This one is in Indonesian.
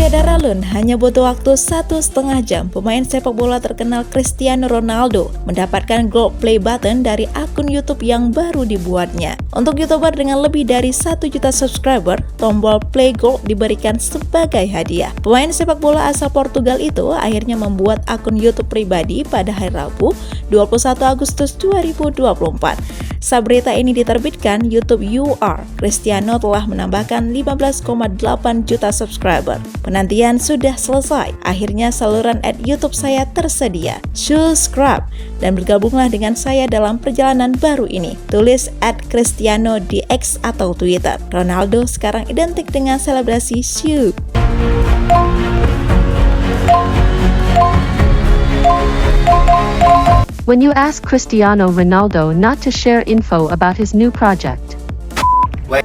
Tiada ralun, hanya butuh waktu 1,5 jam, pemain sepak bola terkenal Cristiano Ronaldo mendapatkan gold play button dari akun YouTube yang baru dibuatnya. Untuk YouTuber dengan lebih dari 1 juta subscriber, tombol play gold diberikan sebagai hadiah. Pemain sepak bola asal Portugal itu akhirnya membuat akun YouTube pribadi pada hari Rabu, 21 Agustus 2024. Saat berita ini diterbitkan, YouTube UR, Cristiano telah menambahkan 15,8 juta subscriber. Penantian sudah selesai, akhirnya saluran YouTube saya tersedia. Subscribe dan bergabunglah dengan saya dalam perjalanan baru ini. Tulis @Cristiano di X atau Twitter. Ronaldo sekarang identik dengan selebrasi Shoe. When you ask Cristiano Ronaldo not to share info about his new project. Wait.